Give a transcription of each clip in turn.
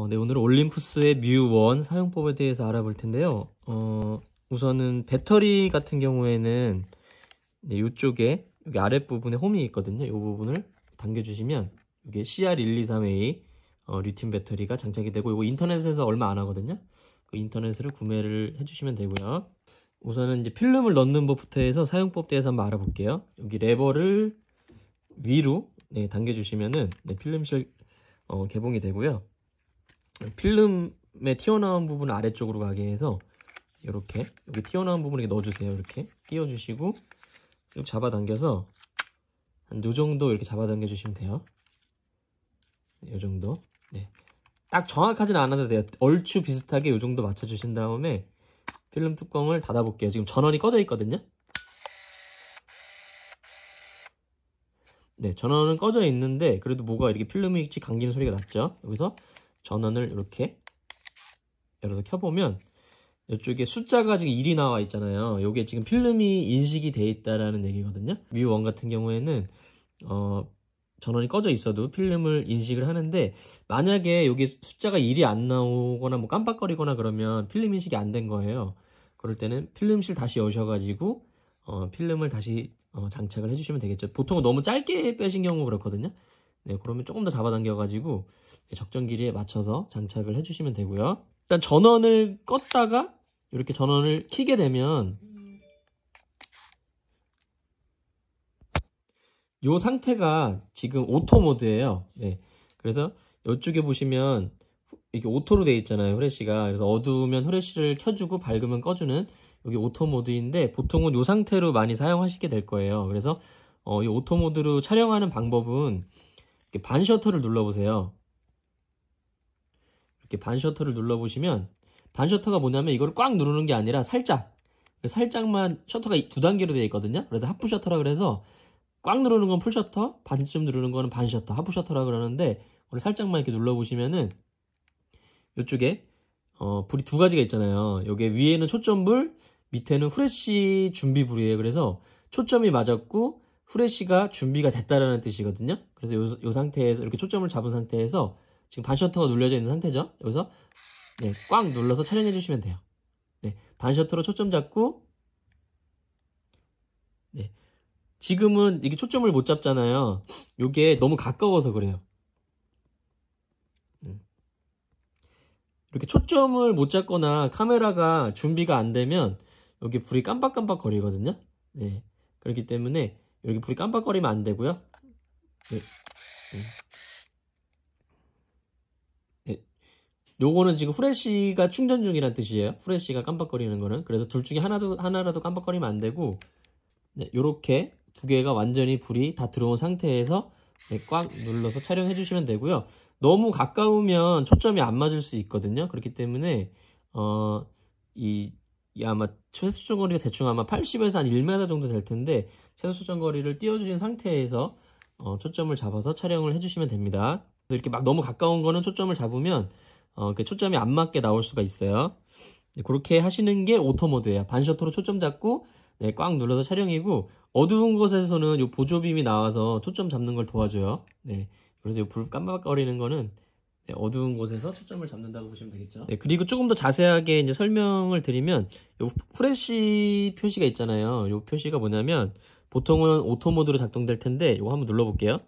네, 오늘은 올림푸스의 뮤1 사용법에 대해서 알아볼 텐데요. 우선은 배터리 같은 경우에는 네, 이쪽에 여기 아랫부분에 홈이 있거든요. 이 부분을 당겨주시면 이게 CR123A 리튬 배터리가 장착이 되고, 이거 인터넷에서 얼마 안 하거든요. 그 인터넷으로 구매를 해주시면 되고요. 우선은 이제 필름을 넣는 법부터 해서 사용법 대해서 한번 알아볼게요. 여기 레버를 위로 당겨주시면은 필름실 개봉이 되고요. 필름에 튀어나온 부분을 아래쪽으로 가게 해서 이렇게 여기 튀어나온 부분을 넣어주세요. 이렇게 끼워주시고 쭉 잡아당겨서 한 요 정도 이렇게 잡아당겨 주시면 돼요. 요 정도. 네. 딱 정확하진 않아도 돼요. 얼추 비슷하게 요 정도 맞춰주신 다음에 필름 뚜껑을 닫아 볼게요. 지금 전원이 꺼져 있거든요. 네, 전원은 꺼져 있는데 그래도 뭐가 이렇게 필름이 감기는 소리가 났죠. 여기서 전원을 이렇게 열어서 켜보면 이쪽에 숫자가 지금 1이 나와 있잖아요. 이게 지금 필름이 인식이 돼 있다라는 얘기거든요. 뮤1 같은 경우에는 전원이 꺼져 있어도 필름을 인식을 하는데, 만약에 여기 숫자가 1이 안 나오거나 뭐 깜빡거리거나 그러면 필름 인식이 안 된 거예요. 그럴 때는 필름실 다시 여셔가지고 필름을 다시 장착을 해주시면 되겠죠. 보통은 너무 짧게 빼신 경우 그렇거든요. 네, 그러면 조금 더 잡아당겨가지고 적정 길이에 맞춰서 장착을 해주시면 되고요. 일단 전원을 껐다가 이렇게 전원을 켜게 되면 이 상태가 지금 오토 모드예요. 네, 그래서 이쪽에 보시면 이게 오토로 되어 있잖아요, 후레쉬가. 그래서 어두우면 후레쉬를 켜주고 밝으면 꺼주는 여기 오토 모드인데, 보통은 이 상태로 많이 사용하시게 될 거예요. 그래서 이 오토 모드로 촬영하는 방법은 이렇게 반 셔터를 눌러보세요. 이렇게 반 셔터를 눌러보시면, 반 셔터가 뭐냐면 이거를 꽉 누르는 게 아니라 살짝만 셔터가 두 단계로 되어 있거든요. 그래서 하프 셔터라 그래서 꽉 누르는 건 풀 셔터, 반쯤 누르는 거는 반 셔터, 하프 셔터라 그러는데, 오늘 살짝만 이렇게 눌러보시면은 이쪽에 불이 두 가지가 있잖아요. 여기 위에는 초점불, 밑에는 후레쉬 준비불이에요. 그래서 초점이 맞았고 후레쉬가 준비가 됐다라는 뜻이거든요. 그래서 요 상태에서 이렇게 초점을 잡은 상태에서 지금 반 셔터가 눌려져 있는 상태죠. 여기서 꽉 눌러서 촬영해 주시면 돼요. 반 셔터로 초점 잡고, 지금은 이게 초점을 못 잡잖아요. 이게 너무 가까워서 그래요. 이렇게 초점을 못 잡거나 카메라가 준비가 안 되면 여기 불이 깜빡깜빡 거리거든요. 그렇기 때문에 여기 불이 깜빡거리면 안 되고요. 요거는 지금 후레쉬가 충전 중이란 뜻이에요. 후레쉬가 깜빡거리는 거는. 그래서 둘 중에 하나라도 깜빡거리면 안 되고, 요렇게 두 개가 완전히 불이 다 들어온 상태에서 꽉 눌러서 촬영해 주시면 되고요. 너무 가까우면 초점이 안 맞을 수 있거든요. 그렇기 때문에 아마 최소 초점 거리가 대충 아마 80에서 한 1m 정도 될 텐데, 최소 초점 거리를 띄워주신 상태에서 초점을 잡아서 촬영을 해주시면 됩니다. 이렇게 막 너무 가까운 거는 초점을 잡으면 그 초점이 안 맞게 나올 수가 있어요. 그렇게 하시는 게 오토 모드예요. 반 셔터로 초점 잡고 꽉 눌러서 촬영이고, 어두운 곳에서는 요 보조빔이 나와서 초점 잡는 걸 도와줘요. 그래서 불 깜빡거리는 거는 어두운 곳에서 초점을 잡는다고 보시면 되겠죠. 그리고 조금 더 자세하게 이제 설명을 드리면, 요 후레쉬 표시가 있잖아요. 요 표시가 뭐냐면 보통은 오토 모드로 작동될 텐데, 이거 한번 눌러볼게요. 요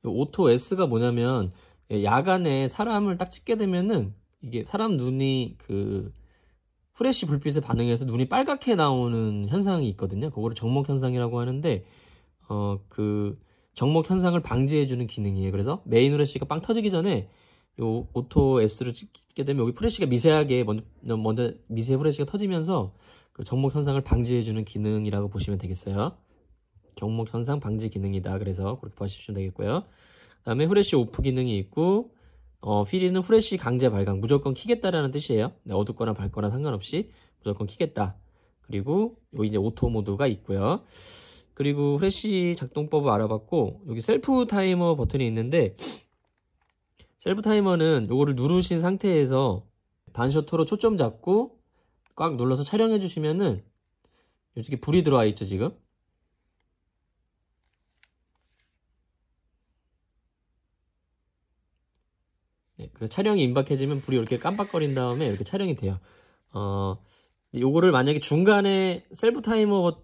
오토 S가 뭐냐면, 야간에 사람을 딱 찍게 되면은 이게 사람 눈이 그 후레쉬 불빛에 반응해서 눈이 빨갛게 나오는 현상이 있거든요. 그거를 정목 현상이라고 하는데, 그 정목 현상을 방지해주는 기능이에요. 그래서 메인 후레쉬가 빵 터지기 전에 요 오토 S를 찍게 되면 여기 후레쉬가 미세하게 먼저 미세 후레쉬가 터지면서 그 정목 현상을 방지해주는 기능이라고 보시면 되겠어요. 정목 현상 방지 기능이다. 그래서 그렇게 봐주시면 되겠고요. 그 다음에 후레쉬 오프 기능이 있고, 필이는 후레쉬 강제 발광, 무조건 켜겠다라는 뜻이에요. 어둡거나 밝거나 상관없이 무조건 켜겠다. 그리고 여기 이제 오토 모드가 있고요. 그리고 후레쉬 작동법을 알아봤고, 여기 셀프 타이머 버튼이 있는데, 셀프 타이머는 요거를 누르신 상태에서 반 셔터로 초점 잡고 꽉 눌러서 촬영해 주시면은 이쪽에 불이 들어와 있죠, 지금. 그래서 촬영이 임박해지면 불이 이렇게 깜빡거린 다음에 이렇게 촬영이 돼요. 요거를 만약에 중간에 셀프 타이머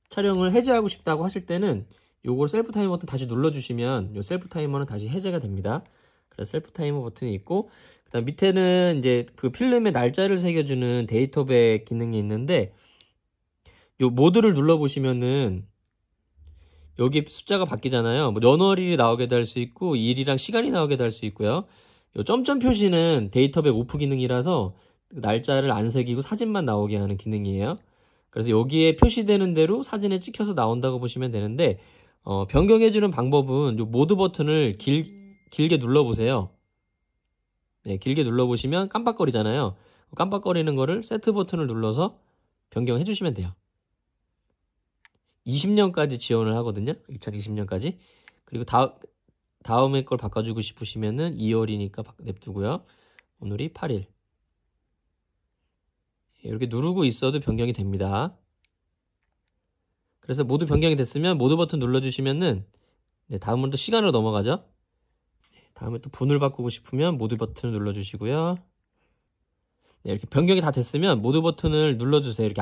촬영을 해제하고 싶다고 하실 때는 요걸 셀프 타이머 버튼 다시 눌러주시면 요 셀프 타이머는 다시 해제가 됩니다. 그래서 셀프 타이머 버튼이 있고, 그 다음 밑에는 이제 그 필름의 날짜를 새겨주는 데이터백 기능이 있는데, 요 모드를 눌러보시면은 여기 숫자가 바뀌잖아요. 뭐 연월일이 나오게 될 수 있고, 일이랑 시간이 나오게 될 수 있고요. 요 점점 표시는 데이터백 오프 기능이라서 날짜를 안 새기고 사진만 나오게 하는 기능이에요. 그래서 여기에 표시되는 대로 사진에 찍혀서 나온다고 보시면 되는데, 변경해주는 방법은 요 모드 버튼을 길게 눌러보세요. 네, 길게 눌러보시면 깜빡거리잖아요. 깜빡거리는 거를 세트 버튼을 눌러서 변경해주시면 돼요. 20년까지 지원을 하거든요. 2020년까지. 그리고 다음에 걸 바꿔주고 싶으시면은 2월이니까 냅두고요. 오늘이 8일. 이렇게 누르고 있어도 변경이 됩니다. 그래서 모두 변경이 됐으면 모드 버튼 눌러주시면은, 네, 다음은 또 시간으로 넘어가죠. 다음에 또 분을 바꾸고 싶으면 모드 버튼을 눌러주시고요. 네, 이렇게 변경이 다 됐으면 모드 버튼을 눌러주세요. 이렇게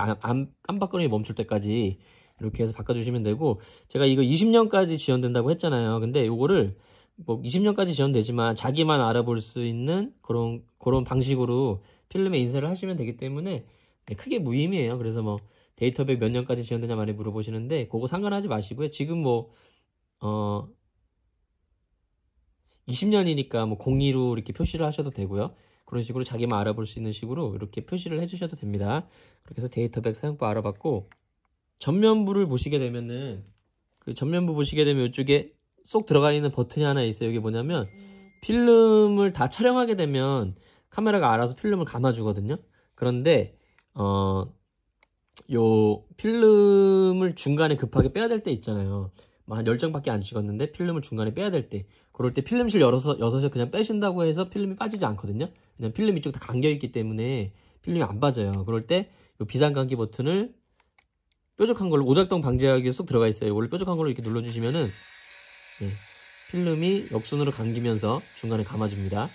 깜빡거림이 멈출 때까지 이렇게 해서 바꿔주시면 되고, 제가 이거 20년까지 지원된다고 했잖아요. 근데 요거를 뭐 20년까지 지원되지만 자기만 알아볼 수 있는 그런 방식으로 필름에 인쇄를 하시면 되기 때문에, 네, 크게 무의미해요. 그래서 뭐 데이터백 몇 년까지 지원되냐 많이 물어보시는데 그거 상관하지 마시고요. 지금 뭐 20년이니까 뭐 02로 이렇게 표시를 하셔도 되고요. 그런 식으로 자기만 알아볼 수 있는 식으로 이렇게 표시를 해주셔도 됩니다. 그렇게 해서 데이터백 사용법 알아봤고, 전면부를 보시게 되면은, 그 전면부 보시게 되면 이쪽에 쏙 들어가 있는 버튼이 하나 있어요. 이게 뭐냐면 필름을 다 촬영하게 되면 카메라가 알아서 필름을 감아주거든요. 그런데 요 필름을 중간에 급하게 빼야 될 때 있잖아요. 뭐 한 10장밖에 안 찍었는데 필름을 중간에 빼야 될 때, 그럴 때 필름실 열어서 그냥 빼신다고 해서 필름이 빠지지 않거든요. 그냥 필름 이쪽 다 감겨있기 때문에 필름이 안 빠져요. 그럴 때 요 비상감기 버튼을 뾰족한 걸로, 오작동 방지하기 위해서 쏙 들어가 있어요. 이걸 뾰족한 걸로 이렇게 눌러주시면은, 네, 필름이 역순으로 감기면서 중간에 감아줍니다.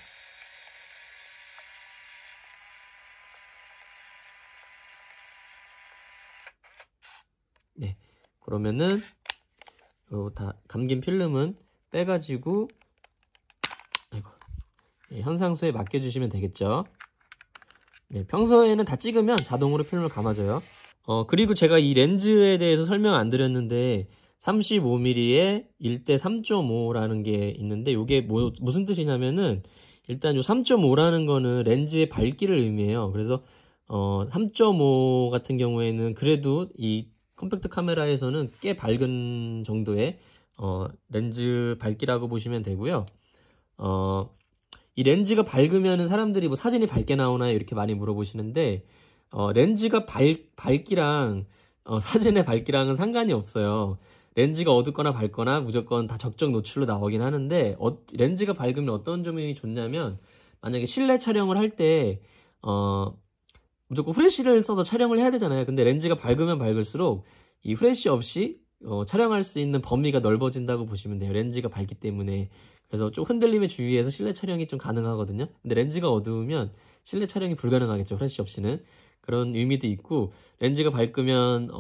네, 그러면은 요 다 감긴 필름은 빼가지고, 아이고, 네, 현상소에 맡겨주시면 되겠죠. 네, 평소에는 다 찍으면 자동으로 필름을 감아줘요. 그리고 제가 이 렌즈에 대해서 설명 안 드렸는데 35mm에 1대 3.5라는 게 있는데, 이게 무슨 뜻이냐면은, 일단 요 3.5라는 거는 렌즈의 밝기를 의미해요. 그래서 3.5 같은 경우에는 그래도 이 컴팩트 카메라에서는 꽤 밝은 정도의 렌즈 밝기라고 보시면 되고요. 이 렌즈가 밝으면 사람들이 뭐 사진이 밝게 나오나요? 이렇게 많이 물어보시는데, 렌즈가 밝기랑 사진의 밝기랑은 상관이 없어요. 렌즈가 어둡거나 밝거나 무조건 다 적정 노출로 나오긴 하는데, 렌즈가 밝으면 어떤 점이 좋냐면, 만약에 실내 촬영을 할 때 무조건 후레쉬를 써서 촬영을 해야 되잖아요. 근데 렌즈가 밝으면 밝을수록 이 후레쉬 없이 촬영할 수 있는 범위가 넓어진다고 보시면 돼요. 렌즈가 밝기 때문에. 그래서 좀 흔들림에 주의해서 실내 촬영이 좀 가능하거든요. 근데 렌즈가 어두우면 실내 촬영이 불가능하겠죠. 후레쉬 없이는. 그런 의미도 있고, 렌즈가 밝으면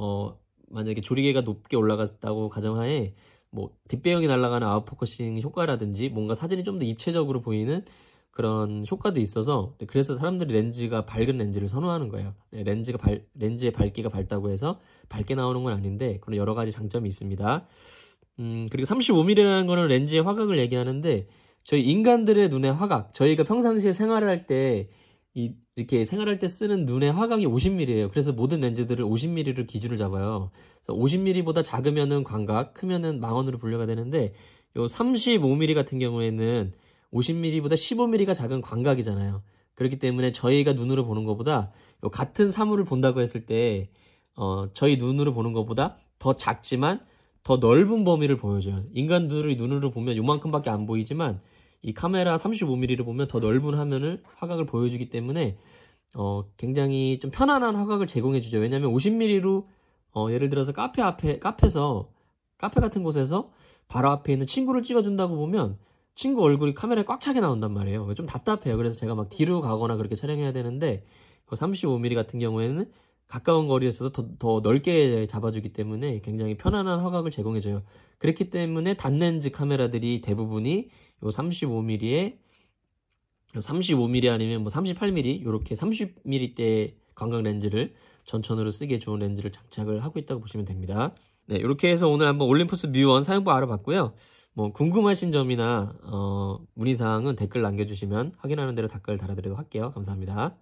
만약에 조리개가 높게 올라갔다고 가정하에 뭐 뒷배경이 날아가는 아웃포커싱 효과라든지 뭔가 사진이 좀 더 입체적으로 보이는 그런 효과도 있어서, 그래서 사람들이 렌즈가 밝은 렌즈를 선호하는 거예요. 렌즈의 밝기가 밝다고 해서 밝게 나오는 건 아닌데, 그런 여러 가지 장점이 있습니다. 그리고 35mm라는 거는 렌즈의 화각을 얘기하는데, 저희 인간들의 눈의 화각, 저희가 평상시에 생활할 때 이렇게 생활할 때 쓰는 눈의 화각이 50mm예요. 그래서 모든 렌즈들을 50mm를 기준을 잡아요. 그래서 50mm보다 작으면은 광각, 크면은 망원으로 분류가 되는데, 요 35mm 같은 경우에는 50mm보다 15mm가 작은 광각이잖아요. 그렇기 때문에 저희가 눈으로 보는 것보다, 같은 사물을 본다고 했을 때 저희 눈으로 보는 것보다 더 작지만 더 넓은 범위를 보여줘요. 인간들의 눈으로 보면 요만큼밖에 안 보이지만, 이 카메라 35mm를 보면 더 넓은 화각을 보여주기 때문에 굉장히 좀 편안한 화각을 제공해주죠. 왜냐하면 50mm로 예를 들어서 카페 같은 곳에서 바로 앞에 있는 친구를 찍어준다고 보면 친구 얼굴이 카메라에 꽉 차게 나온단 말이에요. 좀 답답해요. 그래서 제가 막 뒤로 가거나 그렇게 촬영해야 되는데 35mm 같은 경우에는 가까운 거리에서도 더 넓게 잡아주기 때문에 굉장히 편안한 화각을 제공해줘요. 그렇기 때문에 단렌즈 카메라들이 대부분이 요 35mm 아니면 뭐 38mm 이렇게 30mm대 광각 렌즈를 전천으로 쓰기에 좋은 렌즈를 장착을 하고 있다고 보시면 됩니다. 네, 이렇게 해서 오늘 한번 올림푸스 뮤1 사용법 알아봤고요. 뭐 궁금하신 점이나 문의사항은 댓글 남겨주시면 확인하는 대로 댓글 달아드리도록 할게요. 감사합니다.